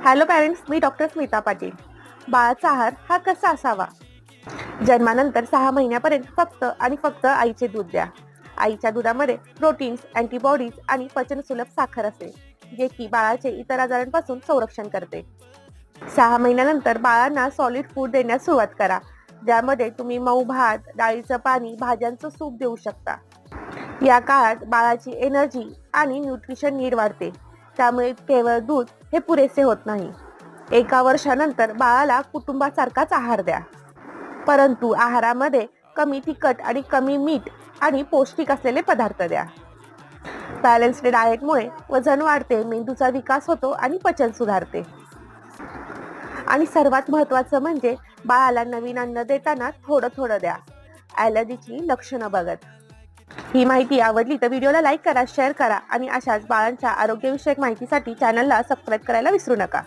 Hello parents, मी doctor Smita Patil. बाळाचा आहार हा कसा असावा? जन्मानंतर 6 महिन्यापर्यंत फक्त आणि फक्त आईचे दूध द्या. आईच्या दुधामध्ये प्रोटीन्स, अँटीबॉडीज आणि पचनसुलभ साखर असते, जे की बाळाचे इतर आजारांपासून संरक्षण करते. 6 महिन्यानंतर बाळांना सॉलिड फूड देण्यास सुरुवात करा, ज्यामध्ये तुम्ही मऊ भात, डाळीचं पाणी, भाज्यांचं सूप देऊ शकता. या काळात बाळाची एनर्जी आणि न्यूट्रिशन नीड वाढते, त्यामुळे केवळ दूध हे पुरेसे होत नाही. 1 वर्षानंतर बाळाला कुटुंबासारखाच आहार द्या, परंतु आहारामध्ये कमी तिखट आणि कमी मीठ आणि पौष्टिक असलेले पदार्थ द्या. बॅलन्स्ड डाएटमुळे वजन वाढते, मेंदूचा विकास होतो आणि पचन सुधारते. आणि सर्वात महत्त्वाचं म्हणजे बाळाला नवीन अन्न देताना थोडं थोडं द्या, ॲलर्जीची लक्षणं बघत. ही माहिती आवडली तर व्हिडिओला लाईक करा, शेअर करा आणि अशाच बाळांच्या आरोग्यविषयक माहितीसाठी चॅनलला सबस्क्राईब करायला विसरू नका.